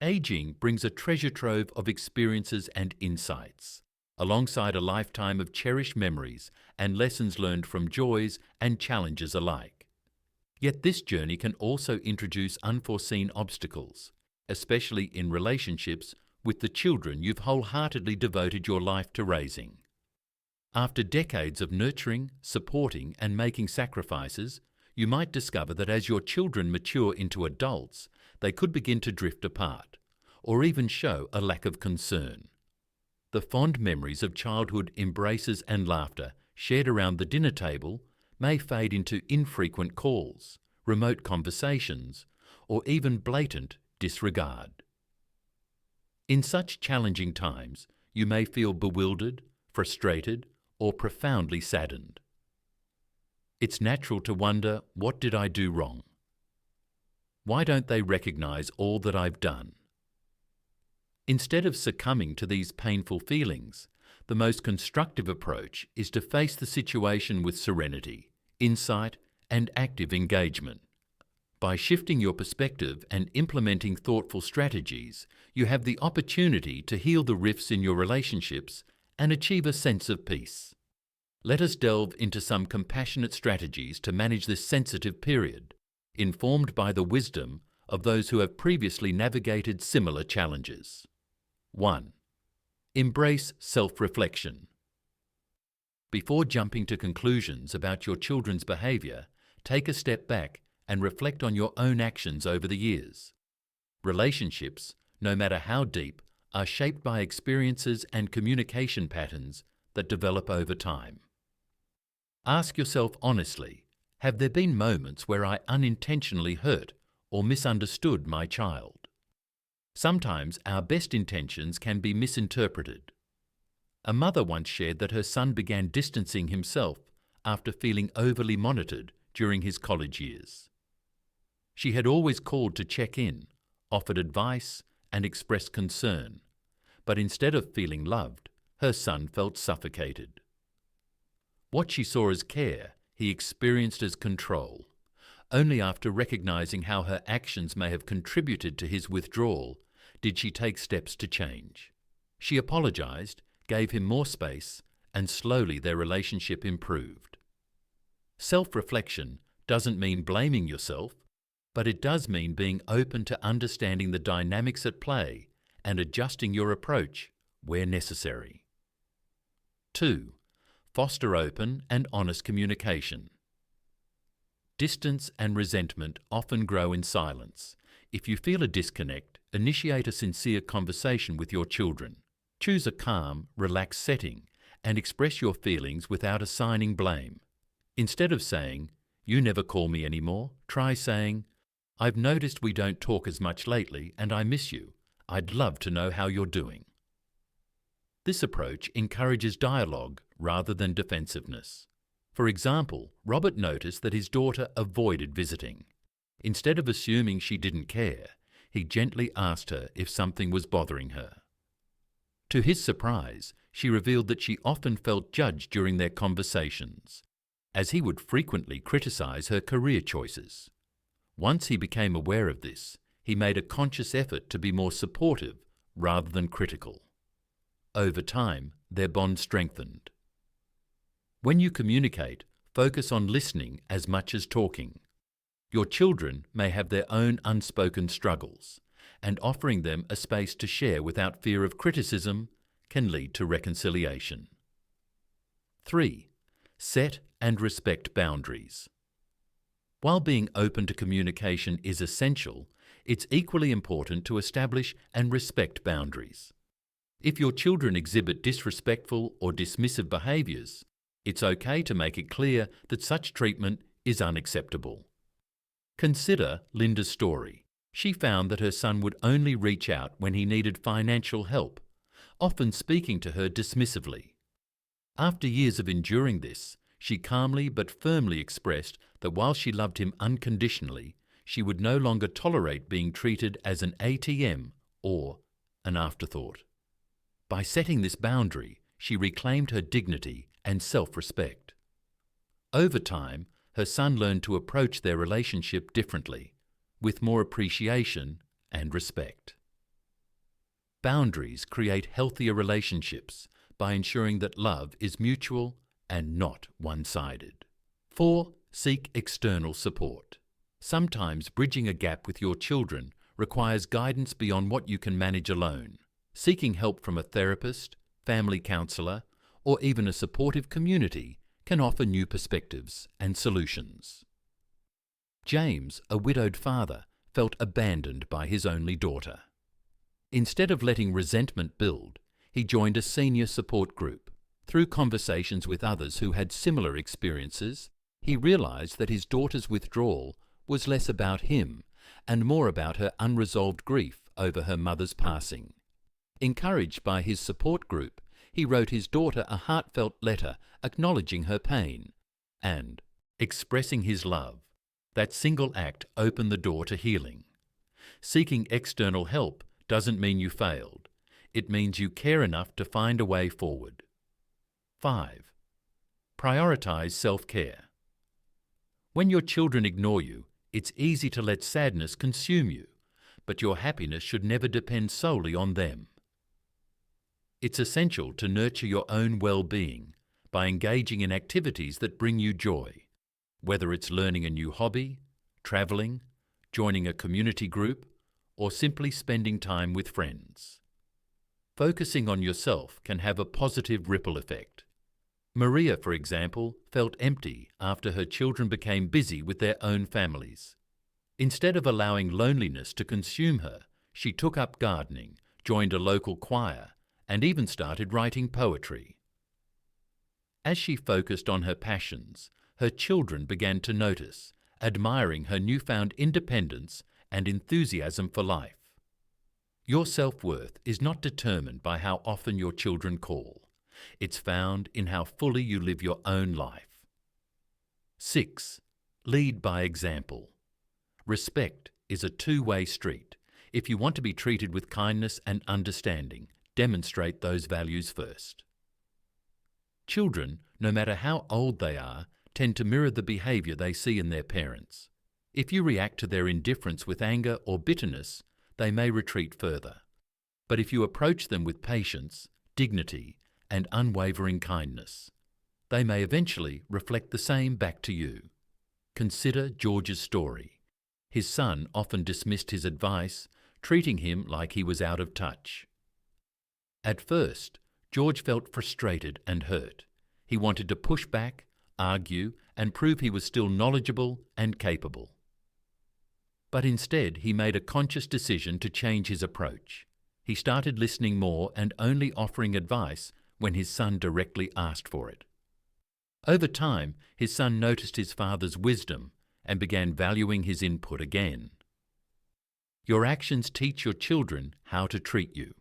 Aging brings a treasure trove of experiences and insights, alongside a lifetime of cherished memories and lessons learned from joys and challenges alike. Yet this journey can also introduce unforeseen obstacles, especially in relationships with the children you've wholeheartedly devoted your life to raising. After decades of nurturing, supporting, and making sacrifices, you might discover that as your children mature into adults, they could begin to drift apart, or even show a lack of concern. The fond memories of childhood embraces and laughter shared around the dinner table may fade into infrequent calls, remote conversations, or even blatant disregard. In such challenging times, you may feel bewildered, frustrated, or profoundly saddened. It's natural to wonder, what did I do wrong? Why don't they recognize all that I've done? Instead of succumbing to these painful feelings, the most constructive approach is to face the situation with serenity, insight, and active engagement. By shifting your perspective and implementing thoughtful strategies, you have the opportunity to heal the rifts in your relationships and achieve a sense of peace. Let us delve into some compassionate strategies to manage this sensitive period, informed by the wisdom of those who have previously navigated similar challenges. 1. Embrace self-reflection. Before jumping to conclusions about your children's behavior, take a step back and reflect on your own actions over the years. Relationships, no matter how deep, are shaped by experiences and communication patterns that develop over time. Ask yourself honestly, have there been moments where I unintentionally hurt or misunderstood my child? Sometimes our best intentions can be misinterpreted. A mother once shared that her son began distancing himself after feeling overly monitored during his college years. She had always called to check in, offered advice, and expressed concern, but instead of feeling loved, her son felt suffocated. What she saw as care, he experienced as control. Only after recognizing how her actions may have contributed to his withdrawal did she take steps to change. She apologized, gave him more space, and slowly their relationship improved. Self-reflection doesn't mean blaming yourself, but it does mean being open to understanding the dynamics at play and adjusting your approach where necessary. 2. Foster open and honest communication. Distance and resentment often grow in silence. If you feel a disconnect, initiate a sincere conversation with your children. Choose a calm, relaxed setting and express your feelings without assigning blame. Instead of saying, "You never call me anymore," try saying, "I've noticed we don't talk as much lately and I miss you. I'd love to know how you're doing." This approach encourages dialogue rather than defensiveness. For example, Robert noticed that his daughter avoided visiting. Instead of assuming she didn't care, he gently asked her if something was bothering her. To his surprise, she revealed that she often felt judged during their conversations, as he would frequently criticize her career choices. Once he became aware of this, he made a conscious effort to be more supportive rather than critical. Over time, their bond strengthened. When you communicate, focus on listening as much as talking. Your children may have their own unspoken struggles, and offering them a space to share without fear of criticism can lead to reconciliation. 3. Set and respect boundaries. While being open to communication is essential, it's equally important to establish and respect boundaries. If your children exhibit disrespectful or dismissive behaviors, it's okay to make it clear that such treatment is unacceptable. Consider Linda's story. She found that her son would only reach out when he needed financial help, often speaking to her dismissively. After years of enduring this, she calmly but firmly expressed that while she loved him unconditionally, she would no longer tolerate being treated as an ATM or an afterthought. By setting this boundary, she reclaimed her dignity and self-respect. Over time, her son learned to approach their relationship differently, with more appreciation and respect. Boundaries create healthier relationships by ensuring that love is mutual and not one-sided. 4. Seek external support. Sometimes bridging a gap with your children requires guidance beyond what you can manage alone. Seeking help from a therapist, family counsellor, or even a supportive community can offer new perspectives and solutions. James, a widowed father, felt abandoned by his only daughter. Instead of letting resentment build, he joined a senior support group. Through conversations with others who had similar experiences, he realized that his daughter's withdrawal was less about him and more about her unresolved grief over her mother's passing. Encouraged by his support group, he wrote his daughter a heartfelt letter acknowledging her pain and expressing his love. That single act opened the door to healing. Seeking external help doesn't mean you failed. It means you care enough to find a way forward. 5. Prioritize self-care. When your children ignore you, it's easy to let sadness consume you, but your happiness should never depend solely on them. It's essential to nurture your own well-being by engaging in activities that bring you joy, whether it's learning a new hobby, traveling, joining a community group, or simply spending time with friends. Focusing on yourself can have a positive ripple effect. Maria, for example, felt empty after her children became busy with their own families. Instead of allowing loneliness to consume her, she took up gardening, joined a local choir, and even started writing poetry. As she focused on her passions, her children began to notice, admiring her newfound independence and enthusiasm for life. Your self-worth is not determined by how often your children call. It's found in how fully you live your own life. 6. Lead by example. Respect is a two-way street. If you want to be treated with kindness and understanding, demonstrate those values first. Children, no matter how old they are, tend to mirror the behaviour they see in their parents. If you react to their indifference with anger or bitterness, they may retreat further. But if you approach them with patience, dignity, and unwavering kindness, they may eventually reflect the same back to you. Consider George's story. His son often dismissed his advice, treating him like he was out of touch. At first, George felt frustrated and hurt. He wanted to push back, argue, and prove he was still knowledgeable and capable. But instead, he made a conscious decision to change his approach. He started listening more and only offering advice when his son directly asked for it. Over time, his son noticed his father's wisdom and began valuing his input again. Your actions teach your children how to treat you.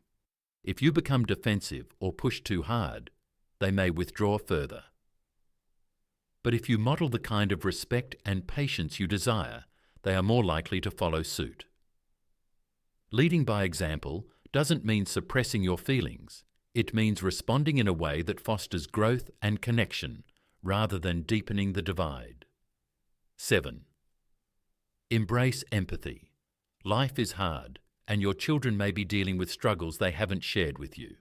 If you become defensive or push too hard, they may withdraw further. But if you model the kind of respect and patience you desire, they are more likely to follow suit. Leading by example doesn't mean suppressing your feelings. It means responding in a way that fosters growth and connection, rather than deepening the divide. 7. Embrace empathy. Life is hard, and your children may be dealing with struggles they haven't shared with you.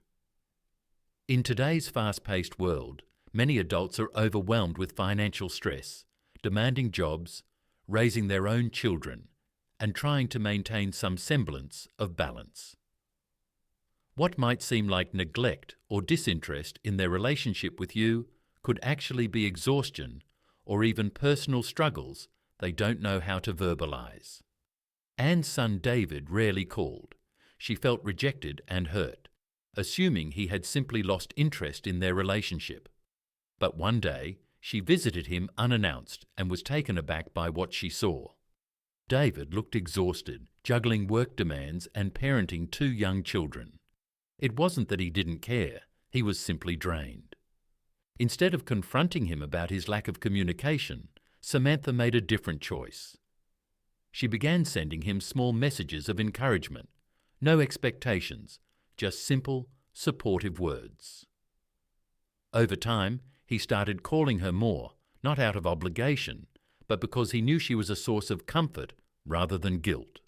In today's fast-paced world, many adults are overwhelmed with financial stress, demanding jobs, raising their own children, and trying to maintain some semblance of balance. What might seem like neglect or disinterest in their relationship with you could actually be exhaustion or even personal struggles they don't know how to verbalize. Anne's son David rarely called. She felt rejected and hurt, assuming he had simply lost interest in their relationship. But one day, she visited him unannounced and was taken aback by what she saw. David looked exhausted, juggling work demands and parenting 2 young children. It wasn't that he didn't care, he was simply drained. Instead of confronting him about his lack of communication, Samantha made a different choice. She began sending him small messages of encouragement, no expectations, just simple, supportive words. Over time, he started calling her more, not out of obligation, but because he knew she was a source of comfort rather than guilt.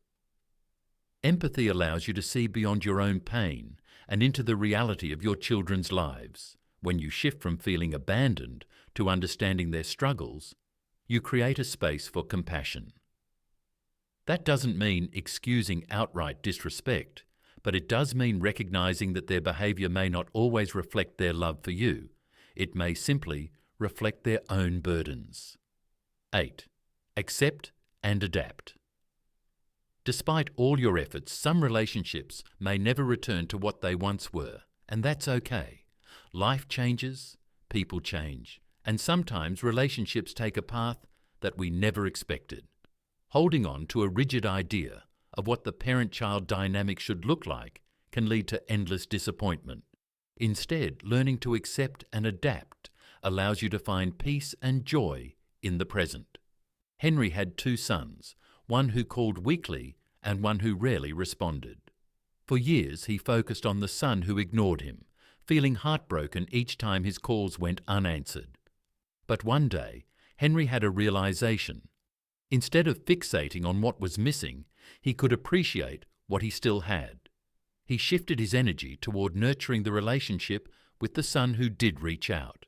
Empathy allows you to see beyond your own pain and into the reality of your children's lives. When you shift from feeling abandoned to understanding their struggles, you create a space for compassion. That doesn't mean excusing outright disrespect, but it does mean recognizing that their behavior may not always reflect their love for you. It may simply reflect their own burdens. 8. Accept and adapt. Despite all your efforts, some relationships may never return to what they once were, and that's okay. Life changes, people change, and sometimes relationships take a path that we never expected. Holding on to a rigid idea of what the parent-child dynamic should look like can lead to endless disappointment. Instead, learning to accept and adapt allows you to find peace and joy in the present. Henry had 2 sons, one who called weekly and one who rarely responded. For years he focused on the son who ignored him, feeling heartbroken each time his calls went unanswered. But one day, Henry had a realization. Instead of fixating on what was missing, he could appreciate what he still had. He shifted his energy toward nurturing the relationship with the son who did reach out.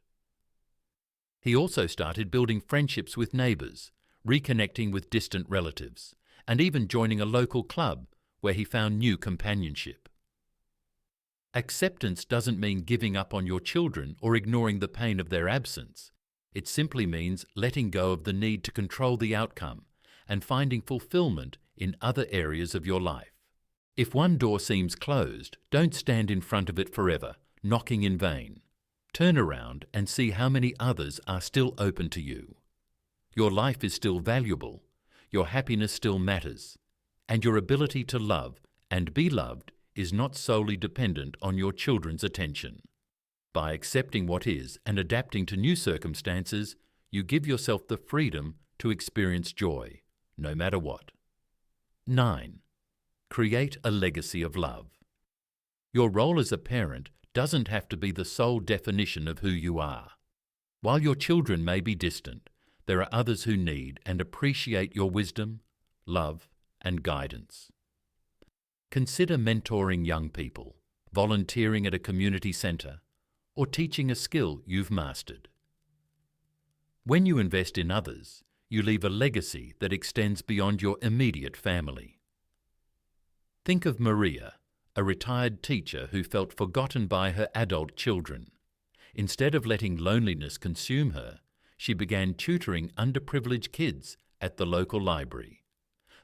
He also started building friendships with neighbors, reconnecting with distant relatives, and even joining a local club where he found new companionship. Acceptance doesn't mean giving up on your children or ignoring the pain of their absence. It simply means letting go of the need to control the outcome and finding fulfillment in other areas of your life. If one door seems closed, don't stand in front of it forever, knocking in vain. Turn around and see how many others are still open to you. Your life is still valuable, your happiness still matters, and your ability to love and be loved is not solely dependent on your children's attention. By accepting what is and adapting to new circumstances, you give yourself the freedom to experience joy, no matter what. 9. Create a legacy of love. Your role as a parent doesn't have to be the sole definition of who you are. While your children may be distant, there are others who need and appreciate your wisdom, love, and guidance. Consider mentoring young people, volunteering at a community centre, or teaching a skill you've mastered. When you invest in others, you leave a legacy that extends beyond your immediate family. Think of Maria, a retired teacher who felt forgotten by her adult children. Instead of letting loneliness consume her, she began tutoring underprivileged kids at the local library.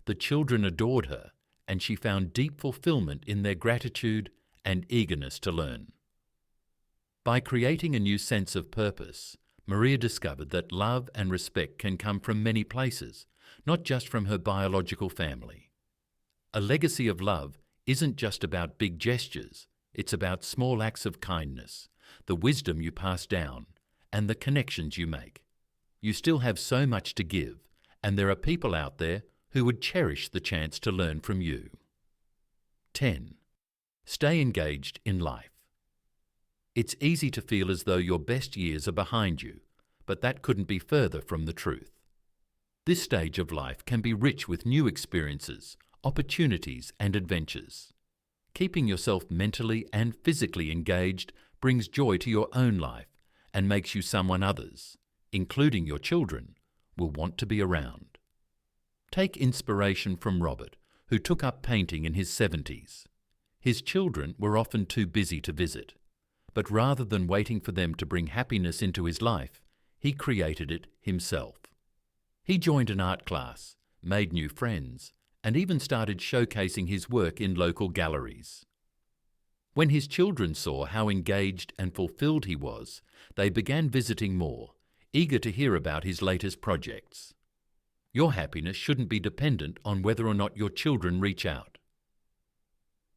The children adored her, and she found deep fulfillment in their gratitude and eagerness to learn. By creating a new sense of purpose, Maria discovered that love and respect can come from many places, not just from her biological family. A legacy of love isn't just about big gestures, it's about small acts of kindness, the wisdom you pass down, and the connections you make. You still have so much to give, and there are people out there who would cherish the chance to learn from you. 10. Stay engaged in life. It's easy to feel as though your best years are behind you, but that couldn't be further from the truth. This stage of life can be rich with new experiences, opportunities, and adventures. Keeping yourself mentally and physically engaged brings joy to your own life and makes you someone others, including your children, will want to be around. Take inspiration from Robert, who took up painting in his 70s. His children were often too busy to visit, but rather than waiting for them to bring happiness into his life, he created it himself. He joined an art class, made new friends, and even started showcasing his work in local galleries. When his children saw how engaged and fulfilled he was, they began visiting more, eager to hear about his latest projects. Your happiness shouldn't be dependent on whether or not your children reach out.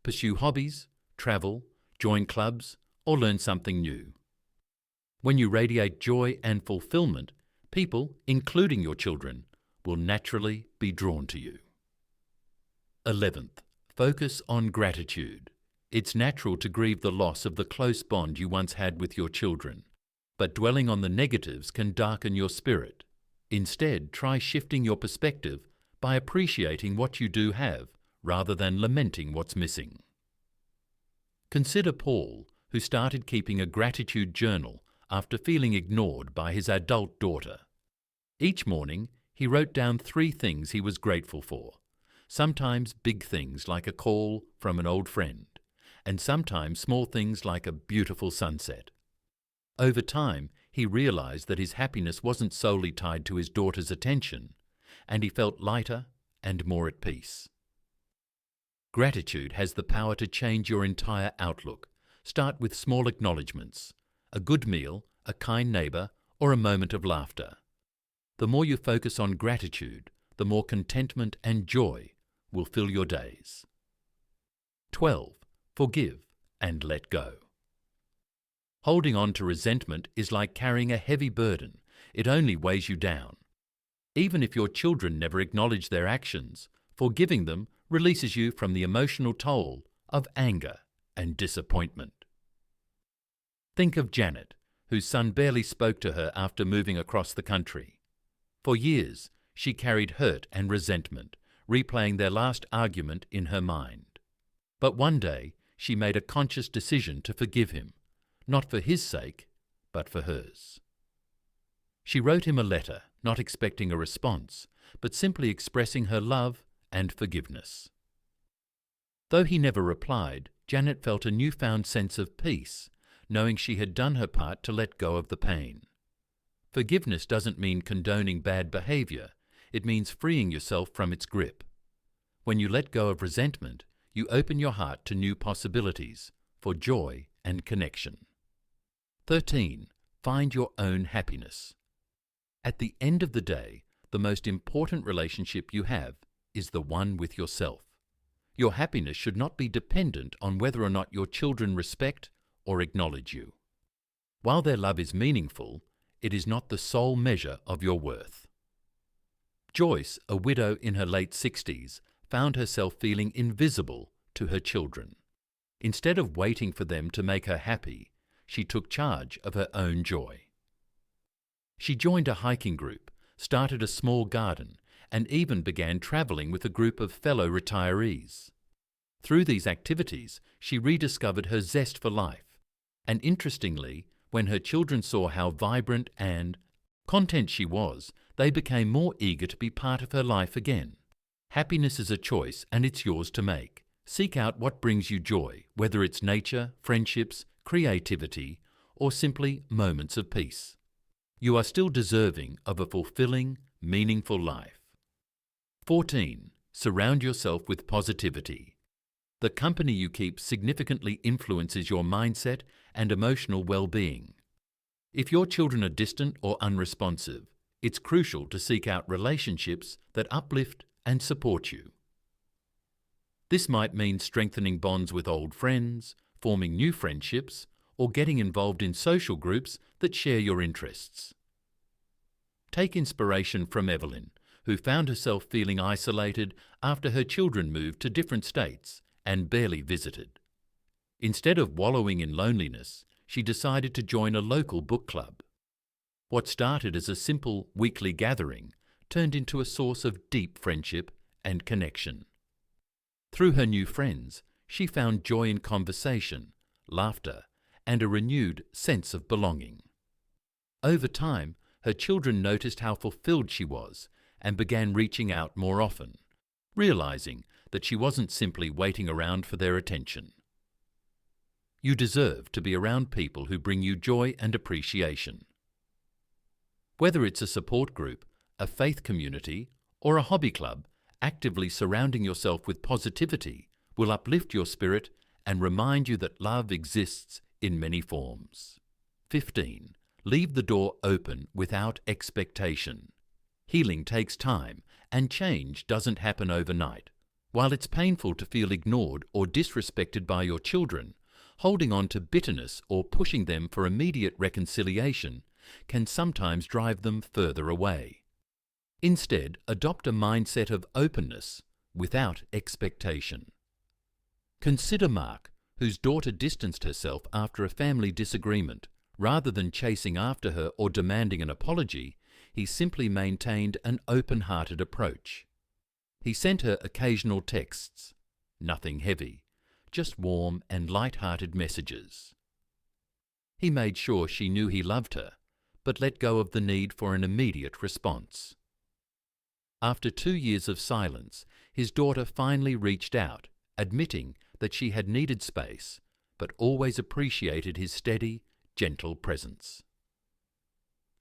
Pursue hobbies, travel, join clubs, or learn something new. When you radiate joy and fulfillment, people, including your children, will naturally be drawn to you. 11th, focus on gratitude. It's natural to grieve the loss of the close bond you once had with your children, but dwelling on the negatives can darken your spirit. Instead, try shifting your perspective by appreciating what you do have, rather than lamenting what's missing. Consider Paul, who started keeping a gratitude journal after feeling ignored by his adult daughter. Each morning, he wrote down 3 things he was grateful for, sometimes big things like a call from an old friend, and sometimes small things like a beautiful sunset. Over time, he realized that his happiness wasn't solely tied to his daughter's attention, and he felt lighter and more at peace. Gratitude has the power to change your entire outlook. Start with small acknowledgements, a good meal, a kind neighbour, or a moment of laughter. The more you focus on gratitude, the more contentment and joy will fill your days. 12. Forgive and let go. Holding on to resentment is like carrying a heavy burden. It only weighs you down. Even if your children never acknowledge their actions, forgiving them releases you from the emotional toll of anger and disappointment. Think of Janet, whose son barely spoke to her after moving across the country. For years, she carried hurt and resentment, replaying their last argument in her mind. But one day, she made a conscious decision to forgive him, not for his sake, but for hers. She wrote him a letter, not expecting a response, but simply expressing her love and forgiveness. Though he never replied, Janet felt a newfound sense of peace, knowing she had done her part to let go of the pain. Forgiveness doesn't mean condoning bad behavior. It means freeing yourself from its grip. When you let go of resentment, you open your heart to new possibilities for joy and connection. 13. Find your own happiness. At the end of the day, the most important relationship you have is the one with yourself. Your happiness should not be dependent on whether or not your children respect or acknowledge you. While their love is meaningful, it is not the sole measure of your worth. Joyce, a widow in her late 60s, found herself feeling invisible to her children. Instead of waiting for them to make her happy, she took charge of her own joy. She joined a hiking group, started a small garden, and even began traveling with a group of fellow retirees. Through these activities, she rediscovered her zest for life, and interestingly, when her children saw how vibrant and content she was, they became more eager to be part of her life again. Happiness is a choice, and it's yours to make. Seek out what brings you joy, whether it's nature, friendships, creativity, or simply moments of peace. You are still deserving of a fulfilling, meaningful life. 14. Surround yourself with positivity. The company you keep significantly influences your mindset and emotional well-being. If your children are distant or unresponsive, it's crucial to seek out relationships that uplift and support you. This might mean strengthening bonds with old friends, forming new friendships, or getting involved in social groups that share your interests. Take inspiration from Evelyn, who found herself feeling isolated after her children moved to different states and barely visited. Instead of wallowing in loneliness, she decided to join a local book club. What started as a simple weekly gathering turned into a source of deep friendship and connection. Through her new friends, she found joy in conversation, laughter, and a renewed sense of belonging. Over time, her children noticed how fulfilled she was and began reaching out more often, realizing that she wasn't simply waiting around for their attention. You deserve to be around people who bring you joy and appreciation. Whether it's a support group, a faith community, or a hobby club, actively surrounding yourself with positivity will uplift your spirit and remind you that love exists in many forms. 15. Leave the door open without expectation. Healing takes time, and change doesn't happen overnight. While it's painful to feel ignored or disrespected by your children, holding on to bitterness or pushing them for immediate reconciliation can sometimes drive them further away. Instead, adopt a mindset of openness without expectation. Consider Mark, whose daughter distanced herself after a family disagreement. Rather than chasing after her or demanding an apology, he simply maintained an open-hearted approach. He sent her occasional texts, nothing heavy, just warm and light-hearted messages. He made sure she knew he loved her, but let go of the need for an immediate response. After 2 years of silence, his daughter finally reached out, admitting that she had needed space, but always appreciated his steady, gentle presence.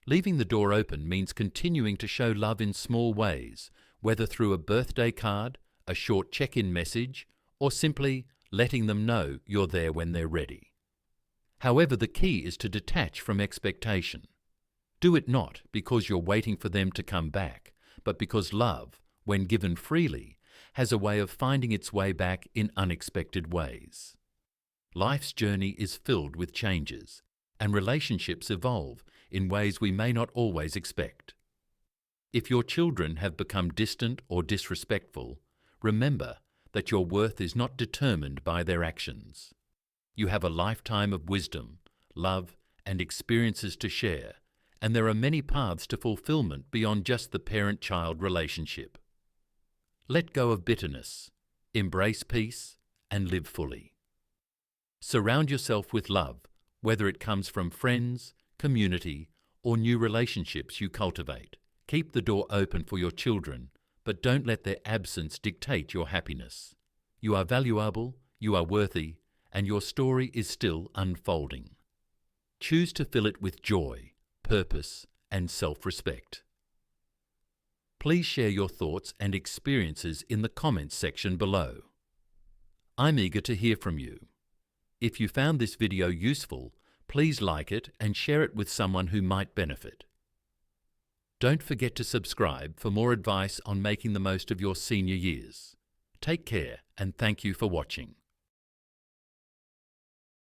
Leaving the door open means continuing to show love in small ways, whether through a birthday card, a short check-in message, or simply letting them know you're there when they're ready. However, the key is to detach from expectation. Do it not because you're waiting for them to come back, but because love, when given freely, has a way of finding its way back in unexpected ways. Life's journey is filled with changes, and relationships evolve in ways we may not always expect. If your children have become distant or disrespectful, remember that your worth is not determined by their actions. You have a lifetime of wisdom, love, and experiences to share, and there are many paths to fulfillment beyond just the parent-child relationship. Let go of bitterness, embrace peace, and live fully. Surround yourself with love, whether it comes from friends, community, or new relationships you cultivate. Keep the door open for your children, but don't let their absence dictate your happiness. You are valuable, you are worthy, and your story is still unfolding. Choose to fill it with joy, purpose, and self-respect. Please share your thoughts and experiences in the comments section below. I'm eager to hear from you. If you found this video useful, please like it and share it with someone who might benefit. Don't forget to subscribe for more advice on making the most of your senior years. Take care and thank you for watching.